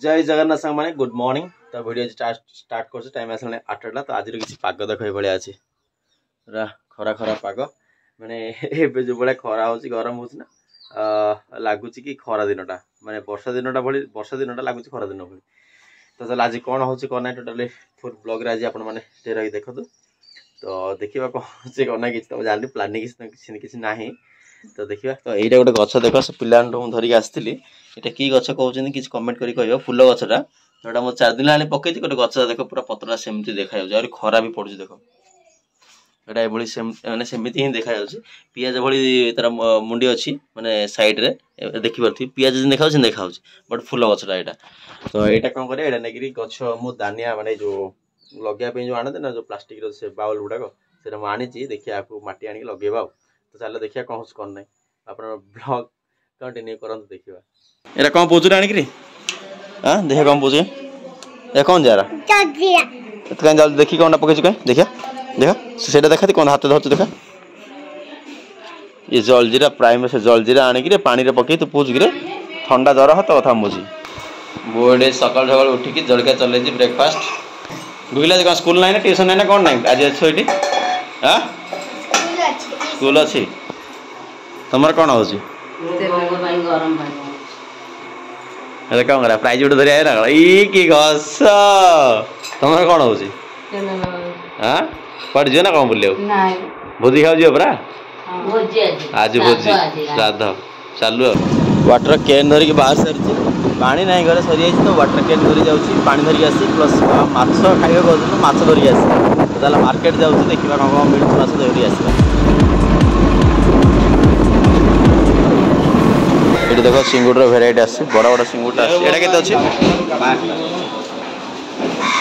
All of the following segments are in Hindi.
जय जगन्नाथ सांग माने गुड मॉर्निंग। तो वीडियो स्टार्ट कर टाइम आसला 8टा। तो आज किसी पाग देख भाया अच्छे पूरा खरा खरा पाग माने एबे जो भाया खरा हो गरम हो लगुच कि खरा दिनटा माने वर्षा दिनटा भाई वर्षा दिनटा लगुच खरा दिन भाई। तो चल आज कौन हो कौन ना टोटाली फुल ब्लॉग आज आप रही देखु। तो देखा कौन हो कौन ना कि तो जानी प्लानिंग किसी ना। तो देखा तो यहीटा गोटे गच देख से पिला धरिक आसती ये कि गच कहते कि कमेंट कर कह फुल गचटा जोटा मैं 4 दिन आने पकई गोटे गच देख पूरा पतला सेमती देखा और खरा भी पड़ू देख एटा मैंने सेमती ही देखा पियाज भाई तार मुंडी अच्छी माने साइड रे देखी पार्थी पियाज देखा देखा बट फुल गचटा यहाँ। तो यहाँ कौन कर गच मो दानिया माने जो लगे जो आने ना जो प्लास्टिक से बाउल गुड़ाक से आनी देखिए आपको मटी आनिक लगेगा। तो चलो देखिए कौन हो कौन ना आप ब्लॉग कंटिन्यू करूँ देखा ये कौन पूछू आनिक हाँ देखिए कौन पूछ ये कौन जा रहा कहीं जाओ देखी कौन पकई कहीं देखिए देखा से देखा कौन हाथ धरच देखा ये जलजीरा प्राइम से जलजीरा आनिक पानी पकई तू पूछ कि ठंडा जर हाथ कथा मुझी बोर्डे सकाल सकाल उठिक जलखिया चल ब्रेकफास्ट गुगला कौन स्कूल ना ट्यूशन ना कौन ना आज अच्छे ये हाँ स्कूल अच्छी तुम कौन हो कौन करा प्राइज गोटे धरी ना कि घस तुम कौन हो हाँ पड़ ना कौन बुले भोजी खाऊ परा आज भोजी श्राद्ध चालू वाटर कैन धरिक बाहर सारी पानी ना घरे सरी जाइए। तो वाटर कैन धरी जाऊँगी पानी धरिक आसी प्लस माछ खाइबा कहते माछ धरिक आसी तो मार्केट जाऊँ देखा कौन कौन मिलूँ माछ धरिक आसवा। ये देख सिंगुड़ भेराइटी आस बड़ बड़ सिंगुड़ आटा के अच्छे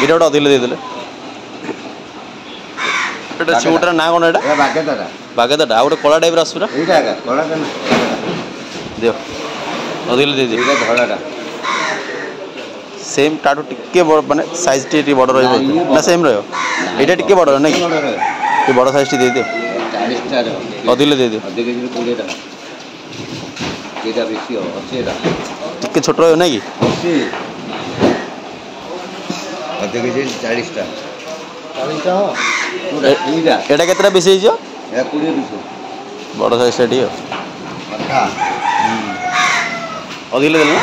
ये गोटे अधे देदेले सिंगुड़ ना कौन यहाँ बागेदाटा आ गए कला टाइप आसपा दियो अधे दे धड़ा सेम टाटू टिके माने साइज टी बड़ रहा सेम रहा टे बड़ ना कि बड़ साइज टी दे दियो अधे दे दियो टिके छोट रहा ना कि एटा केतरा बेसी बड़ साइज टी अधे देल ना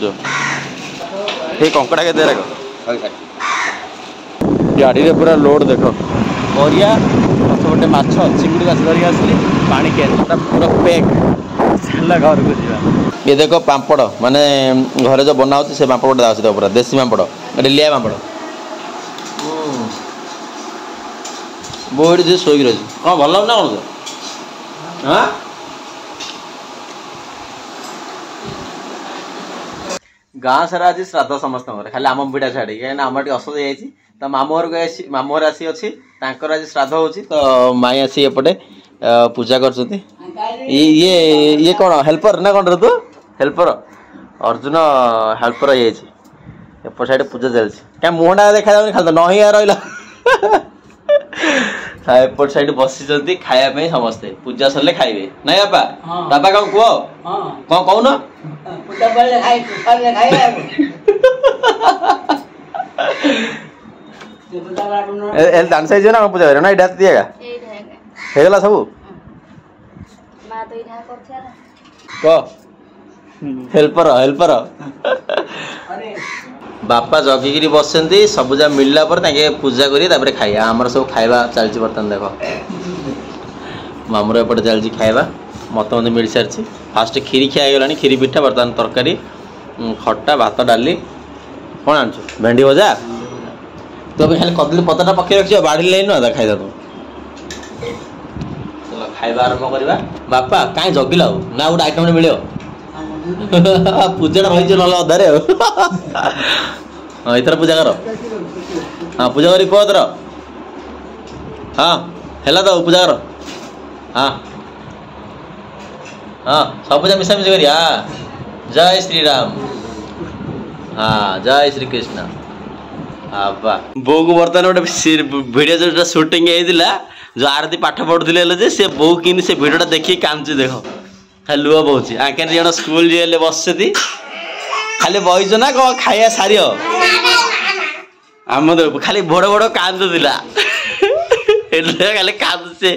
जो ये कंकड़ा के देर गाड़ी रे पूरा लोड देख परिया गोटे माछ चिंगुड़ी माछ धरिक आसली पानी कैन पूरा पैक चल घर को जा। ये देख पापड़ माने घरे जो बना से पापड़ गोटे पूरा देसी पापड़ लिया पापड़ बोर्ड शोक रही कौन भल ना कौन हाँ गाँ सारा आज श्राद्ध समस्त खाली आम पिटा छाड़ी कहीं आम टे असद जाइए तो मामू घर आसी अच्छी आज श्राद्ध हो तो माई आसी एपटे पूजा कर ये कौन हेल्पर ना कौन तू हेल्पर अर्जुन हेल्पर एपट साइड पूजा चलती क्या मुहटा देखा खाली तो नही रहा एपट साइड बसी खाया समस्ते पूजा सरले खाइबे ना बापा बापा कौन कह कौन कौन डांस साइज ना पूजा कर ना इटा दिएगा हेगला सब हेल्पर हेल्पर बापा जगिकी बसती सबुजा मिलला पर पूजा कर खाइबा आमर सब खाइबा चलती बर्तमान देख मामूर एपटे चलती खाइबा मत मिल सारी फास्ट खीरी खिया गलानी खीरी पिठा बर्तमान तरकारी खट्टा भात डाली कौन आनछु भेंडी भजा तो अभी खाली कदली पत्ता पकई रखी बाढ़ी लेन ना खाई तुम चलो खाइबा आरंभ करवा बापा कहीं जगिल ना गोटे आइटम मिले पूजा रही ना अधारे हाँ इथर पूजा कर हाँ पूजा करी पुअर हाँ है तो पूजा कर हाँ हाँ सब पूजा मिसामिशी करी हाँ जय श्री राम हाँ जय श्री कृष्ण हाँ बा बो को बर्तमान गोटे भिडियो जो शूटिंग होता जो आरती पाठ पढ़ुले से बो कि से भिडियो देखिए कांची देख खाली लुह बहुची आखे जन स्कूल जे बसती खाली बहीच ना कौन खाया सारी आम खाली बड़ बड़ कांदुला खाली कांदुचे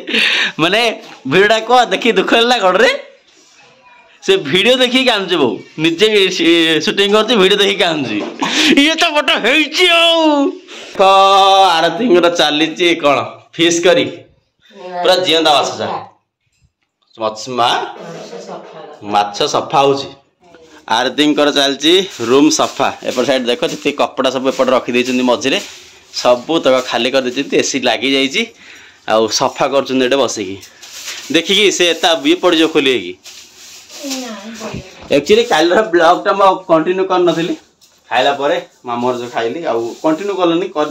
माने भिडटा कह देखी दुख ना कौन रे से वीडियो देखी कांदुचे बो निजे शूटिंग करती वीडियो देखी कांदुची ये तो बट हो आरती चली कौन फिश करी पूरा जिंदा माछ सफा हो आरती चलती रूम सफा एपट साइड देख जी कपड़ा सब एपट रखी मझे सबू तक खाली कर एसी लगी जाइए आउ सफा कर बसिकी देखिकी से ये पड़ जो खोल एक्चुअली कल ब्लॉग टा कंटिन्यू कर नी खाइला मामर जो खाइली आउ कंटिन्यू कलनी कर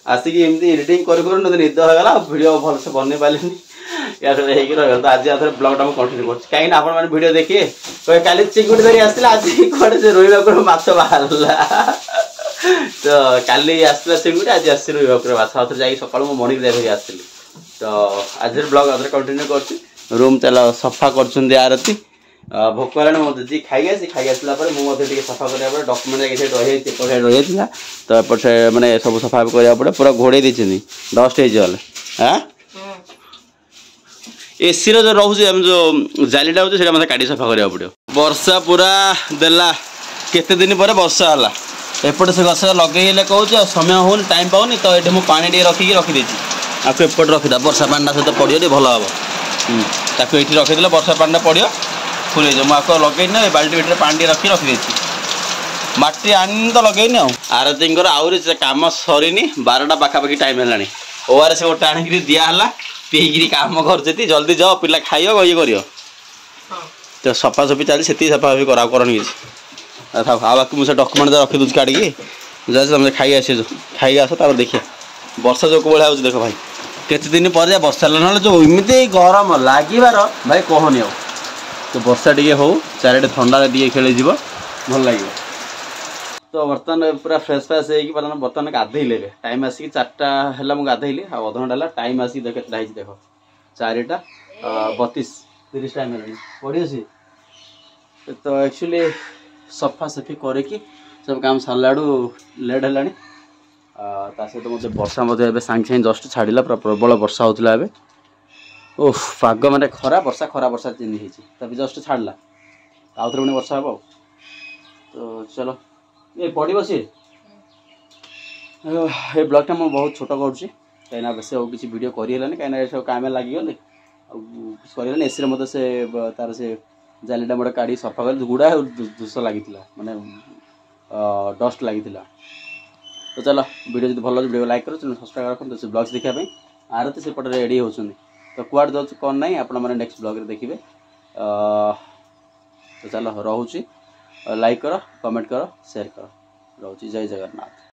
आसिक एमती एडिटिंग कर निद होगा वीडियो भलसे बन पारे या तो आज आगे ब्लॉग टा कंटिन्यू कर कहीं आप वीडियो देखिए कहे काली चिंगुड़ी धरी आसला आज कड़े से रोईवा माछ बाहर तो काली आसला चिंगुड़ी आज आस रोईवा माछ आउे जा सका मर्निंग धरी आसती तो आज ब्लॉग आगे कंटिन्यू कर रूम चल सफा कर आरती भोक है मुझे खाई आसला मुझे सफा करा डॉक्यूमेंट रही है तो एपटे मैंने सब सफा करा पड़े पूरा घोड़े देती डस्ट होल हाँ एसी रो जो रोचे जो जालीटा होती है मतलब काटी सफा करा पड़ो वर्षा पूरा देला केते दिन पर वर्षा है एपटे से गछ लगे कहे समय हो टाइम पाऊनी तो ये मुझे पानी रखिकी रखीदे आपको एपटे रखीदा वर्षा पानी सहित पड़ो भल हम ताकि ये रखीदे वर्षा पानी पड़ो फुल मुझे लगे ना बाल्टी भितर पानी रखीदे मटी आनी तो लगे आरती आहरी कम सरीनी 12टा पाखापाखि टाइम है ओआरएस गोटे आणिक दिहला पीकि कम कर जल्दी जाओ पिला खाइब ये कर तो सफासफी चली से सफासफी करनी बाकी मुझे डॉक्यूमेंट रखी दूसरी काटिकी तुम खाई आस खाई आस देखिए वर्षा जो भाई हो देख भाई केते दिन पर वर्षा ना जो इमती गरम लगिबार भाई कहनी आ तो वर्षा टी हो चारिटे थंडा टी खेल भल लगे तो बर्तमान पूरा फ्रेश फ्रेश हो बर्तमान गाधेले टाइम आसिक 4टा है गाधेली अध घंटा है टाइम आसिक देख देख 4टा 32-30 टाइम है पड़ी सी तो एक्चुअली सफा सफी करके सब काम साराड़ू लेट है सहित मत वर्षा सागे सागे जस्ट छाड़ा पूरा प्रबल वर्षा होता है ओह पाग माने खरा वर्षा चेंज होती जस्ट छाड़ा आउ थे पुणी वर्षा हम तो चलो ये पड़ो सी ये ब्लॉगटा मुझे बहुत छोट करुँची कहीं बेस किसी वीडियो करहलानी कहीं काम लगिगले करहलानी एसी मत से तार से जालीटा मोटे काढ़ी सफा कर गुड़ा दूस लगी माने डस्ट लगी तो चलो वीडियो जो भल वीडियो लाइक करो चैनल सब्सक्राइब रखते से ब्लॉग्स देखापी आरती से पटे रेडी होती तो कुआड़ जाऊँ कौन ना आपण मैंने नेक्स्ट ब्लॉग देखिए तो चलो रोचे लाइक करो कमेंट करो शेयर करो रोचे जय जगन्नाथ।